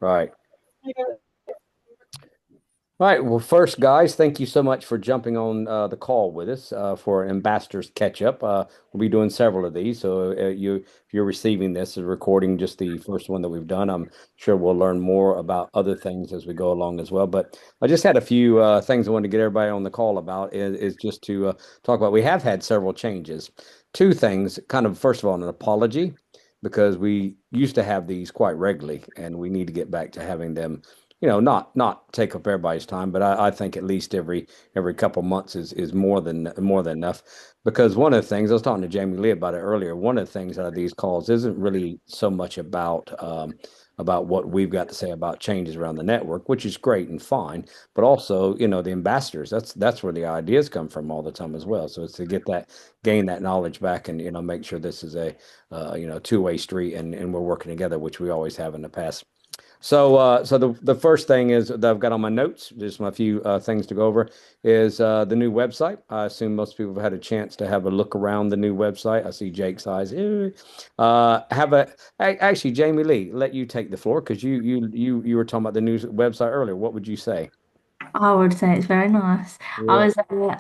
Right. All right. Well, first, guys, thank you so much for jumping on the call with us for Ambassadors Catch Up. We'll be doing several of these. So if you're receiving this as recording, just the first one that we've done, I'm sure we'll learn more about other things as we go along as well. But I just had a few things I wanted to get everybody on the call about is just to talk about. We have had several changes. Two things, kind of, first of all, an apology because we used to have these quite regularly, and we need to get back to having them not take up everybody's time, but I think at least every couple months is more than enough. Because one of the things I was talking to Jamie Lee about it earlier, one of the things out of these calls isn't really so much about what we've got to say about changes around the network, which is great and fine, but also, the ambassadors. That's where the ideas come from all the time as well. So it's to gain that knowledge back and make sure this is a two-way street and we're working together, which we always have in the past. So the first thing is that I've got on my notes, just a few things to go over, is the new website. I assume most people have had a chance to have a look around the new website. I see Jake's eyes. Actually, Jamie Lee, let you take the floor because you were talking about the new website earlier. What would you say? I would say it's very nice. Yeah.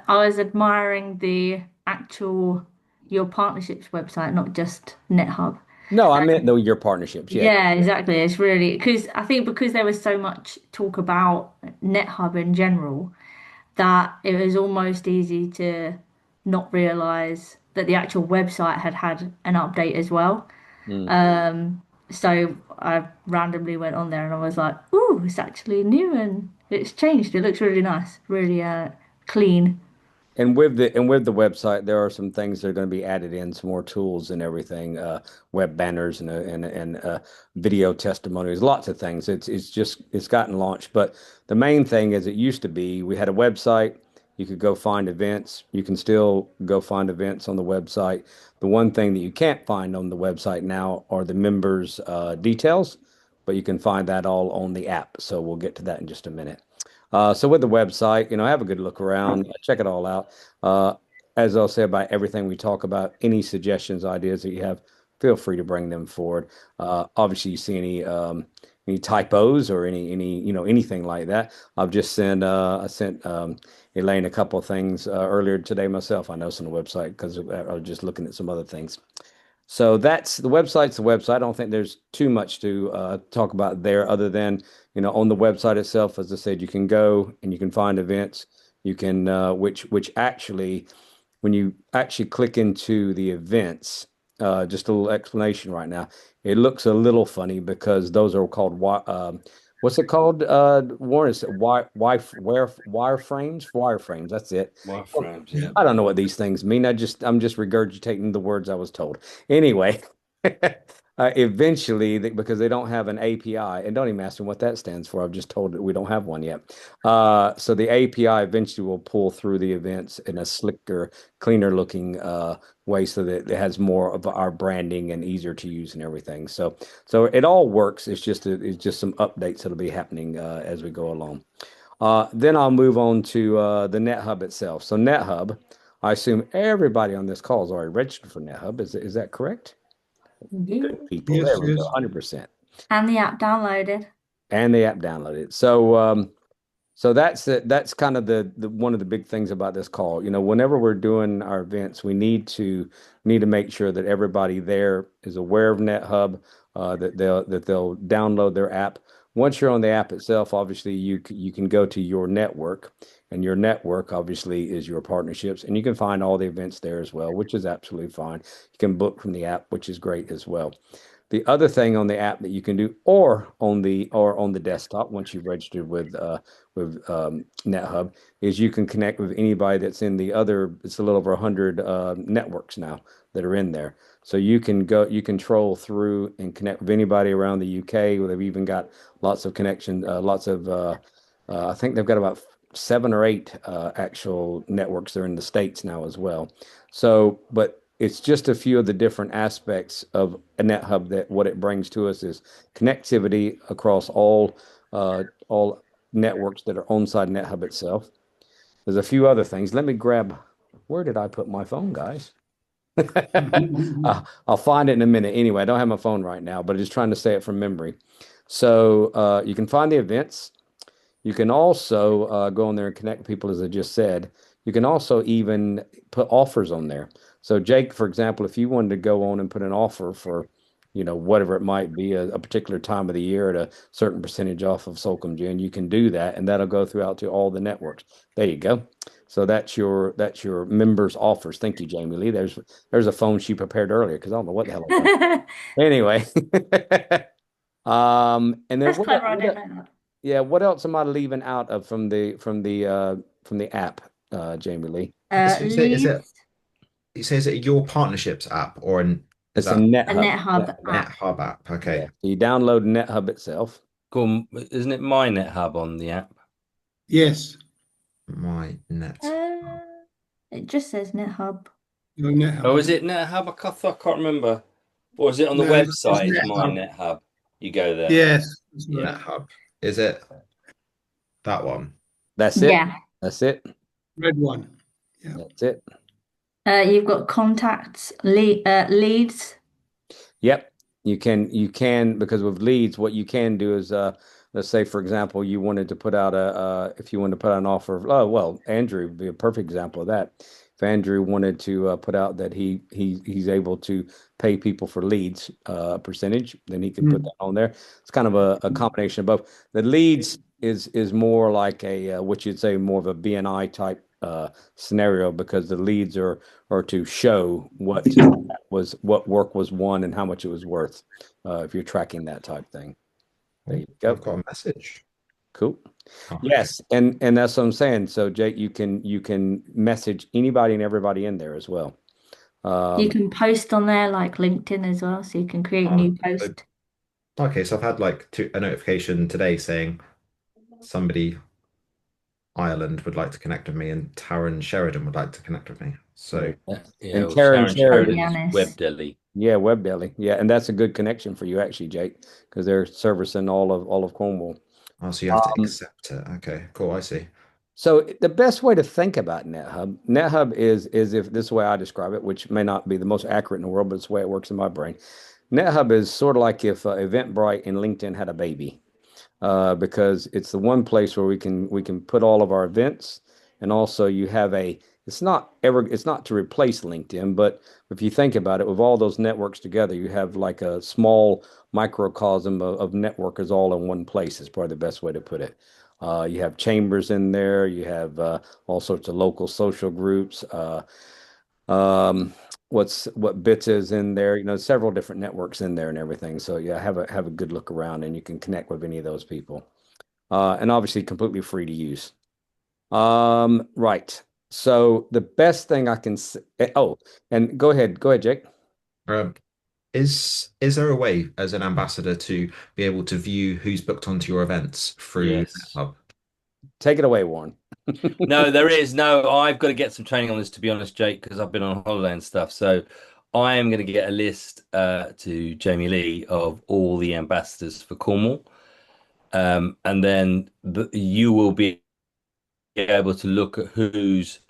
I was admiring the actual your partnerships website, not just NetHub. No, I meant though your partnerships. Yeah. Yeah, exactly. It's really because I think because there was so much talk about NetHub in general that it was almost easy to not realize that the actual website had an update as well. Mm. So I randomly went on there and I was like, "Ooh, it's actually new and it's changed. It looks really nice, really clean." And with the website, there are some things that are going to be added in, some more tools and everything, web banners and video testimonies, lots of things. It's gotten launched, but the main thing is it used to be we had a website. You could go find events. You can still go find events on the website. The one thing that you can't find on the website now are the members' details, but you can find that all on the app. So we'll get to that in just a minute. So with the website, have a good look around, check it all out. Uh, as I'll say about everything we talk about, any suggestions, ideas that you have, feel free to bring them forward. Obviously, you see any typos or anything like that. I sent Elaine a couple of things earlier today myself. I noticed on the website because I was just looking at some other things. So that's the website's the website. I don't think there's too much to talk about there other than, on the website itself, as I said, you can go and you can find events. You can, which actually, when you actually click into the events, just a little explanation right now, it looks a little funny because those are called, what's it called? Warren, is it wireframes? Wireframes, that's it. Wireframes, yeah. I don't know what these things mean. I'm just regurgitating the words I was told. Anyway, eventually, because they don't have an API, and don't even ask me what that stands for. I've just told that we don't have one yet. So the API eventually will pull through the events in a slicker, cleaner looking way, so that it has more of our branding and easier to use and everything. So it all works. It's just some updates that'll be happening as we go along. Then I'll move on to the NetHub itself. So NetHub, I assume everybody on this call is already registered for NetHub. Is that correct? Yeah. Good people. Yes, There we go, yes. 100%. And the app downloaded. And the app downloaded. So that's it. That's kind of the one of the big things about this call. Whenever we're doing our events, we need to make sure that everybody there is aware of NetHub, that they'll download their app. Once you're on the app itself, obviously you can go to your network, and your network obviously is your partnerships, and you can find all the events there as well, which is absolutely fine. You can book from the app, which is great as well. The other thing on the app that you can do, or on the desktop, once you've registered with NetHub, is you can connect with anybody that's in the other. It's a little over 100 networks now that are in there. So you can troll through and connect with anybody around the UK. They've even got lots of connections, lots of. I think they've got about seven or eight actual networks that are in the States now as well. But it's just a few of the different aspects of a NetHub that what it brings to us is connectivity across all networks that are on side NetHub itself. There's a few other things. Let me grab. Where did I put my phone, guys? I'll find it in a minute. Anyway, I don't have my phone right now, but I'm just trying to say it from memory. So you can find the events. You can also go on there and connect people, as I just said. You can also even put offers on there. So, Jake, for example, if you wanted to go on and put an offer for, whatever it might be, a particular time of the year at a certain percentage off of Solcom Gin, you can do that, and that'll go throughout to all the networks. There you go. So that's your members offers. Thank you, Jamie Lee. There's a phone she prepared earlier because I don't know what the hell I done. Anyway, and then That's clever. I didn't know that. yeah, what else am I leaving out of from the app, Jamie Lee? So Leads, you say is it your partnerships app or an is It's a that a NetHub. NetHub NetHub. app. NetHub app? Yeah. Okay. So you download NetHub itself. Cool. Isn't it my NetHub on the app? Yes, My net. Uh, it just says NetHub. your NetHub. Oh, is it NetHub? I can't remember. Or is it on the No, it's website? It's my NetHub. NetHub. You go there. Yes, that's Yeah. right. NetHub. Is it that one? That's it. Yeah. That's it. Red one. Yeah. That's it. You've got contacts, leads. Yep. You can because with leads, what you can do is let's say for example, you wanted to put out if you wanted to put out an offer, oh well, Andrew would be a perfect example of that. If Andrew wanted to put out that he's able to pay people for leads percentage, then he can put that on there. It's kind of a combination of both. The leads is more like a what you'd say more of a BNI type scenario because the leads are to show what work was won and how much it was worth if you're tracking that type thing. There you go. I've got a message. Cool. Oh, Yes, and that's what I'm saying. So Jake, you can message anybody and everybody in there as well. You can post on there like LinkedIn as well, so you can create new so- posts. Okay, so I've had like a notification today saying somebody Ireland would like to connect with me and Taron Sheridan would like to connect with me. So Yeah, And well, Sharon Sheridan Sheridan. is WebDeli. Yeah, WebDeli. Yeah, and that's a good connection for you actually, Jake, because they're servicing all of Cornwall. so you have to Um, accept it. Okay, cool. I see. So the best way to think about NetHub is if this is the way I describe it, which may not be the most accurate in the world, but it's the way it works in my brain. NetHub is sort of like if Eventbrite and LinkedIn had a baby, because it's the one place where we can put all of our events, and also you have a. It's not to replace LinkedIn, but if you think about it, with all those networks together, you have like a small microcosm of networkers all in one place. Is probably the best way to put it. You have chambers in there. You have all sorts of local social groups. Um, what Bits is in there. Several different networks in there and everything. So yeah, have a good look around, and you can connect with any of those people. And obviously, completely free to use. Right. So the best thing I can say. Oh, and go ahead, Jake. Um, is there a way as an ambassador to be able to view who's booked onto your events through Yes. NetHub? Take it away, Warren. No, there is. No, I've got to get some training on this, to be honest, Jake, because I've been on holiday and stuff. So I am going to get a list to Jamie Lee of all the ambassadors for Cornwall. And then you will be able to look at who's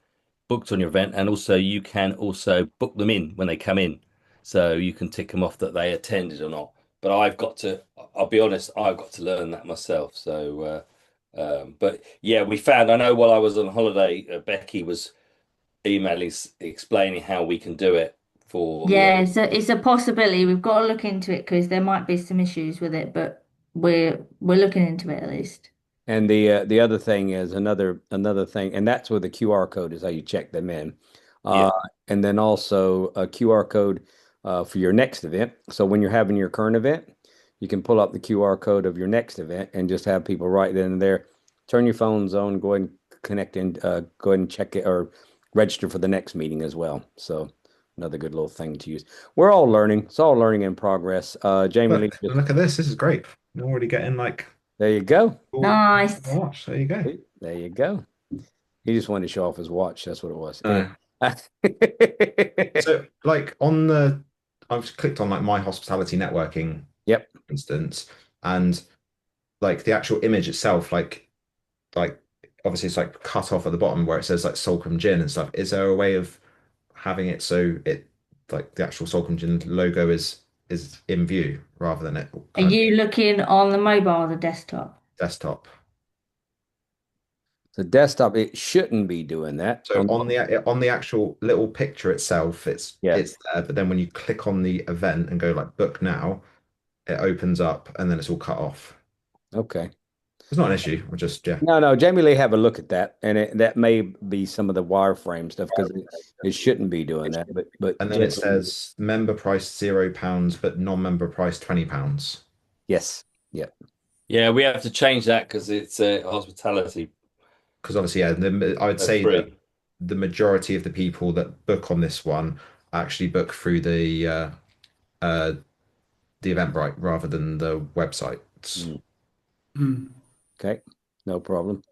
booked on your event, and also you can also book them in when they come in, so you can tick them off that they attended or not. But I'll be honest, I've got to learn that myself. So, but yeah, I know while I was on holiday, Becky was emailing, explaining how we can do it for Yeah, it's a possibility. We've got to look into it because there might be some issues with it, but we're looking into it at least. And the other thing is another thing, and that's where the QR code is how you check them in. Yeah. And then also a QR code for your next event. So when you're having your current event, you can pull up the QR code of your next event and just have people right then and there. Turn your phones on, go ahead and connect in, go ahead and check it or register for the next meeting as well. So another good little thing to use. We're all learning. It's all learning in progress. Jamie Lee, Look at this. This is great. You're already getting like there you go. cool Nice. watch. There you go. There you go. He just wanted to show off his watch. That's what it was. So like I've clicked on like my hospitality networking, Yep. for instance, and like the actual image itself, like obviously it's like cut off at the bottom where it says like Solcombe Gin and stuff. Is there a way of having it so it like the actual Solcombe Gin logo is is in view rather than it Are you looking on the mobile or the desktop? desktop. The desktop, it shouldn't be doing that. So on the actual little picture itself, it's there, but then when you click on the event and go like book now, it opens up and then it's all cut off. Okay. It's not an issue. We're just No, Jamie Lee, have a look at that, and that may be some of the wireframe stuff because it shouldn't be doing that. But and then it says member price £0, but non-member price £20. yes, yeah, Yeah, we have to change that because it's hospitality. Because obviously, I would say that the majority of the people that book on this one actually book through the Eventbrite rather than the websites. Okay, no problem.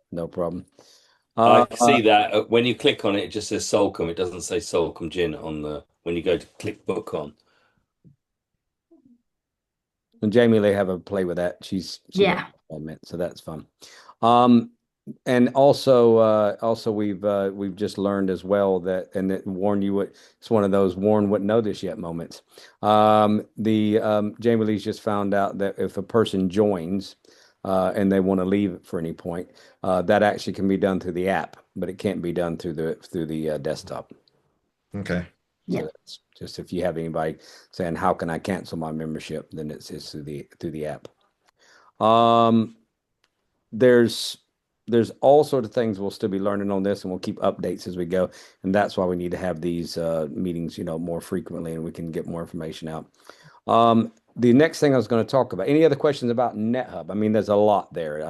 I can see that when you click on it, it just says Solcombe. It doesn't say Solcombe Gin on when you go to click book on. And Jamie Lee, have a play with that. She's so that's fun. And also we've just learned as well that, and that Warren, it's one of those Warren wouldn't know this yet moments. Jamie Lee's just found out that if a person joins and they want to leave it for any point, that actually can be done through the app, but it can't be done through the desktop. Okay. Yeah. So that's just if you have anybody saying, how can I cancel my membership? Then it's through the app. There's all sorts of things we'll still be learning on this, and we'll keep updates as we go. And that's why we need to have these meetings, more frequently, and we can get more information out. The next thing I was going to talk about, any other questions about NetHub? I mean, there's a lot there,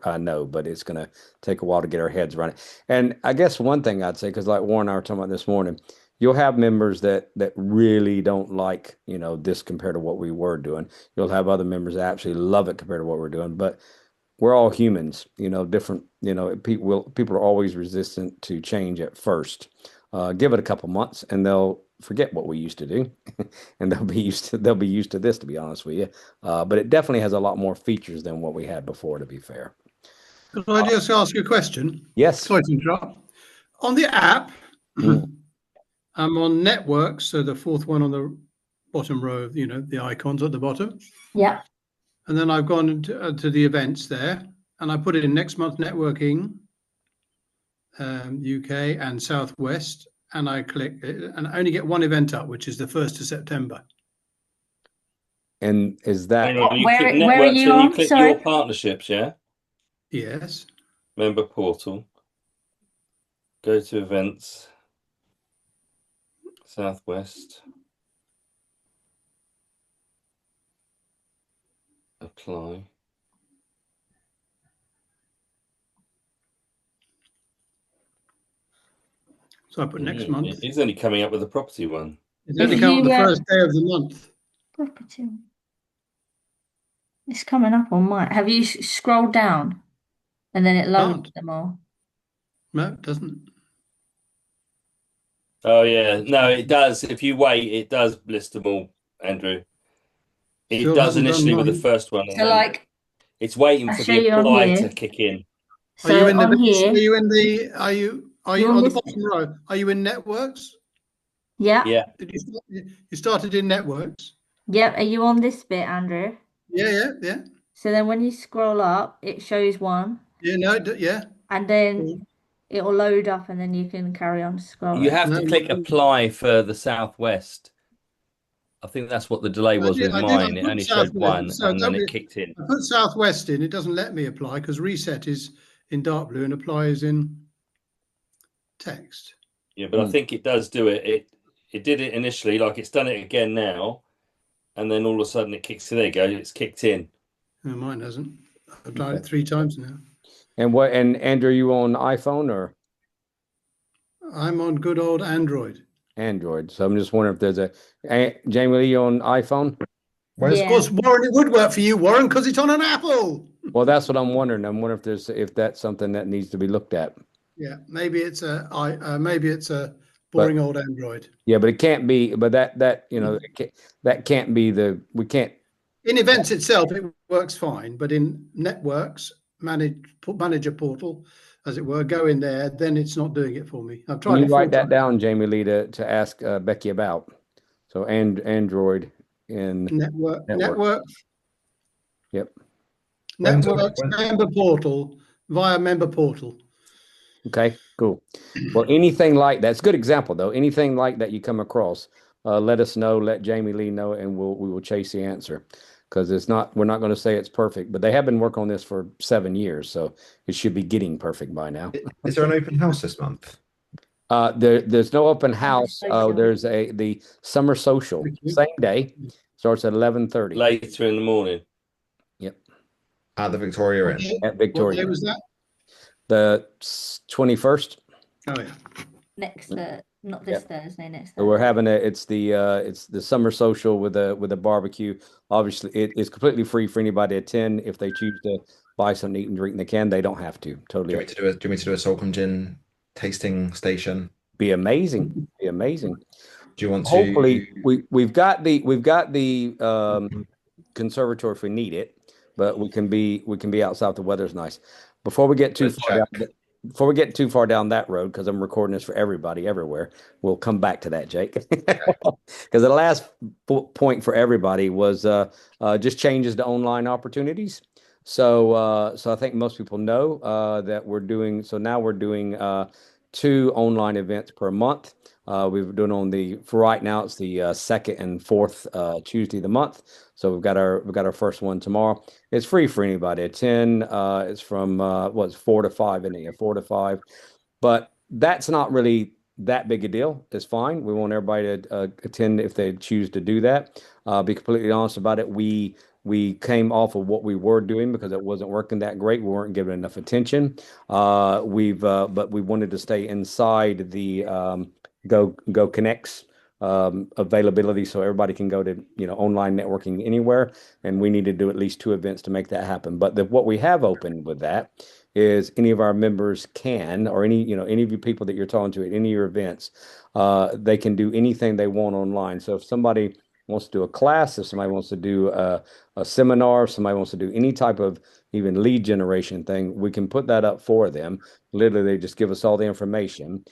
I know, but it's going to take a while to get our heads around it. And I guess one thing I'd say, because like Warren and I were talking about this morning, you'll have members that really don't like, this compared to what we were doing. You'll have other members that absolutely love it compared to what we're doing, but we're all humans, different, people are always resistant to change at first. Give it a couple months and they'll forget what we used to do and they'll be used to this, to be honest with you. But it definitely has a lot more features than what we had before, to be fair. Could I just ask you a question? Yes. Sorry to interrupt. On the app, I'm on networks, so the fourth one on the bottom row, the icons at the bottom. Yeah. And then I've gone to the events there, and I put it in next month networking, UK and Southwest, and I click it, and I only get one event up, which is the 1st of September. And is that where are you on? You click Sorry. your partnerships, yeah? Yes. Member portal. Go to events. Southwest. Apply. So I put next month. It's only coming up with the property one. It's only come on the first day of the month. Property. It's coming up on mine. Have you scrolled down and then it loads them all? No, it doesn't. Oh yeah, no, it does. If you wait, it does list them all, Andrew. It does initially with the first one. So like, it's waiting for the apply to kick in. So are you on here, are you on the bottom row? Are you in networks? Yeah. Yeah. You started in networks. Yep. Are you on this bit, Andrew? Yeah. So then when you scroll up, it shows one. Yeah, no, yeah. And then it'll load up and then you can carry on scrolling. You have to click apply for the Southwest. I think that's what the delay was with mine. It only showed one and then it kicked in. I put Southwest in. It doesn't let me apply because reset is in dark blue and apply is in text. Yeah, but I think it does do it. It did it initially, like it's done it again now. And then all of a sudden it kicks in. There you go. It's kicked in. No, mine hasn't. I've tried it 3 times now. And Andrew, are you on iPhone or? I'm on good old Android. Android. So I'm just wondering if there's Jamie Lee on iPhone? Well, of course, Warren, it would work for you, Warren, because it's on an Apple. Well, that's what I'm wondering. I'm wondering if that's something that needs to be looked at. Yeah, maybe it's a boring old Android. Yeah, but it can't be. But that that can't be we can't. In events itself, it works fine, but in networks, manager portal, as it were, go in there, then it's not doing it for me. I've tried. Can you write that down, Jamie Lee, to ask Becky about? So Android in Network. Yep. Networks member portal via member portal. Okay, cool. Well, anything like that's a good example though. Anything like that you come across, let us know, let Jamie Lee know, and we will chase the answer. Because we're not going to say it's perfect, but they have been working on this for 7 years, so it should be getting perfect by now. Is there an open house this month? There's no open house. Social. There's the summer social, same day, starts at 11:30. Later in the morning. Yep, At the Victoria Inn. at What day Victoria. was that? The 21st. Oh yeah. Next not this Thursday, next So we're Thursday. having it's the summer social with a barbecue. Obviously, it is completely free for anybody to attend. If they choose to buy something to eat and drink, they can. They don't have to. Totally. Do you want me to do a Salcombe gin tasting station? Be amazing. Be amazing. Do you want to? Hopefully, we've got the conservatory if we need it, but we can be outside if the weather's nice. Before we get too Let's far check. down, before we get too far down that road, because I'm recording this for everybody everywhere, we'll come back to that, Jake. Because the last point for everybody was just changes to online opportunities. So I think most people know that we're doing. So now we're doing 2 online events per month. We've doing for right now it's the second and fourth Tuesday of the month. So we've got our first one tomorrow. It's free for anybody. At 10, it's from 4 to 5, isn't it? 4 to 5. But that's not really that big a deal. It's fine. We want everybody to attend if they choose to do that. Be completely honest about it. We came off of what we were doing because it wasn't working that great. We weren't giving enough attention. But we wanted to stay inside the Go Connects availability so everybody can go to online networking anywhere, and we need to do at least 2 events to make that happen. But what we have opened with that is any of our members can, or any of you people that you're talking to at any of your events, they can do anything they want online. So if somebody wants to do a class, if somebody wants to do a seminar, if somebody wants to do any type of even lead generation thing, we can put that up for them. Literally, they just give us all the information.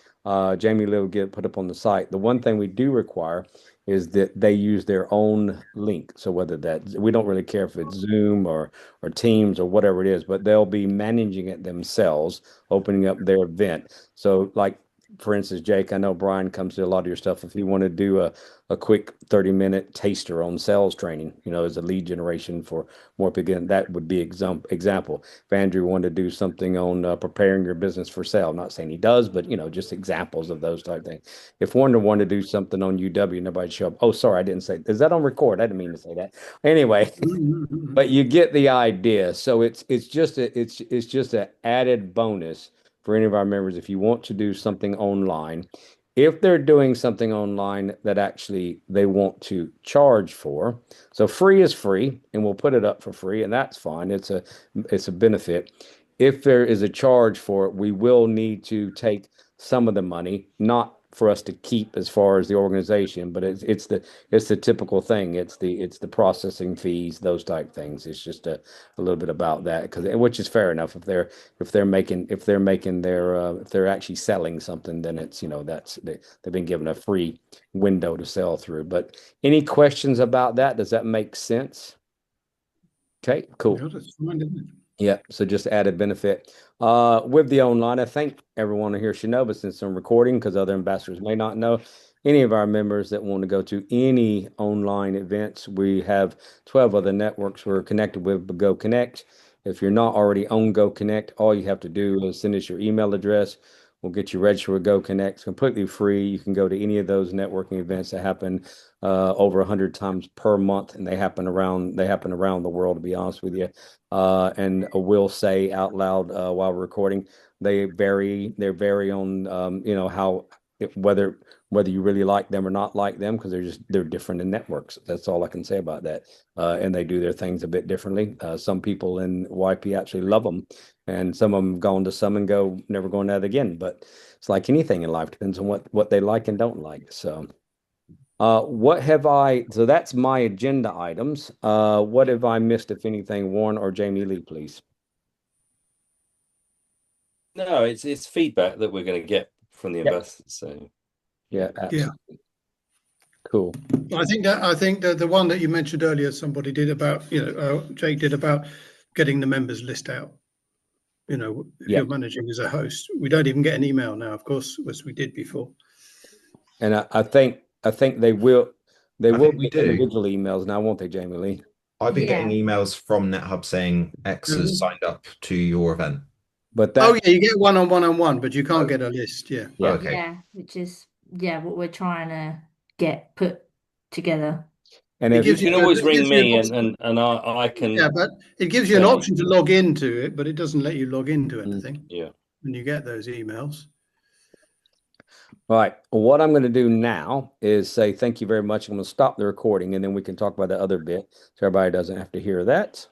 Jamie Lee will get put up on the site. The one thing we do require is that they use their own link. So whether we don't really care if it's Zoom or Teams or whatever it is, but they'll be managing it themselves, opening up their event. So like, for instance, Jake, I know Brian comes to a lot of your stuff. If you want to do a quick 30-minute taster on sales training, as a lead generation for more people, that would be example. If Andrew wanted to do something on preparing your business for sale, I'm not saying he does, but just examples of those type of things. If Warner wanted to do something on UW, nobody show up. Oh, sorry, I didn't say. Is that on record? I didn't mean to say that. Anyway, but you get the idea. So it's just an added bonus for any of our members if you want to do something online. If they're doing something online that actually they want to charge for, so free is free, and we'll put it up for free, and that's fine. It's a benefit. If there is a charge for it, we will need to take some of the money, not for us to keep as far as the organization, but it's the typical thing. It's the processing fees, those type things. It's just a little bit about that, which is fair enough. If they're actually selling something, then it's they've been given a free window to sell through. But any questions about that? Does that make sense? Okay, cool. Yeah, that's fine, isn't it? Yeah, so just added benefit. With the online, I think everyone here should know, but since I'm recording, because other ambassadors may not know, any of our members that want to go to any online events, we have 12 other networks we're connected with Go Connect. If you're not already on Go Connect, all you have to do is send us your email address. We'll get you registered with Go Connect. It's completely free. You can go to any of those networking events that happen over 100 times per month, and they happen around the world, to be honest with you. And I will say out loud while we're recording, they vary on how whether you really like them or not like them, because they're different in networks. That's all I can say about that. And they do their things a bit differently. Some people in YP actually love them, and some of them gone to some and go never going to that again. But it's like anything in life, depends on what they like and don't like. So so that's my agenda items. What have I missed, if anything? Warren or Jamie Lee, please. No, it's feedback that we're going to get from the Yep. ambassadors. So Yeah, absolutely. Cool. I think that the one that you mentioned earlier, somebody did about, Jake did about getting the members list out. If Yeah. you're managing as a host, we don't even get an email now, of course, as we did before. And I think they will I think we get do. individual emails now, won't they, Jamie Lee? I've been Yeah. getting emails from NetHub saying X has signed up to your event. But Oh that yeah, you get one, but you can't get a list. Yeah. Yeah. Okay. Yeah, which is what we're trying to get put together. and It if You gives can you always it gives ring you an me option. and I can. Yeah, but it gives you an Yeah. option to log into it, but it doesn't let you log into anything Yeah. when you get those emails. right, well, what I'm going to do now is say thank you very much. I'm going to stop the recording, and then we can talk about the other bit, so everybody doesn't have to hear that.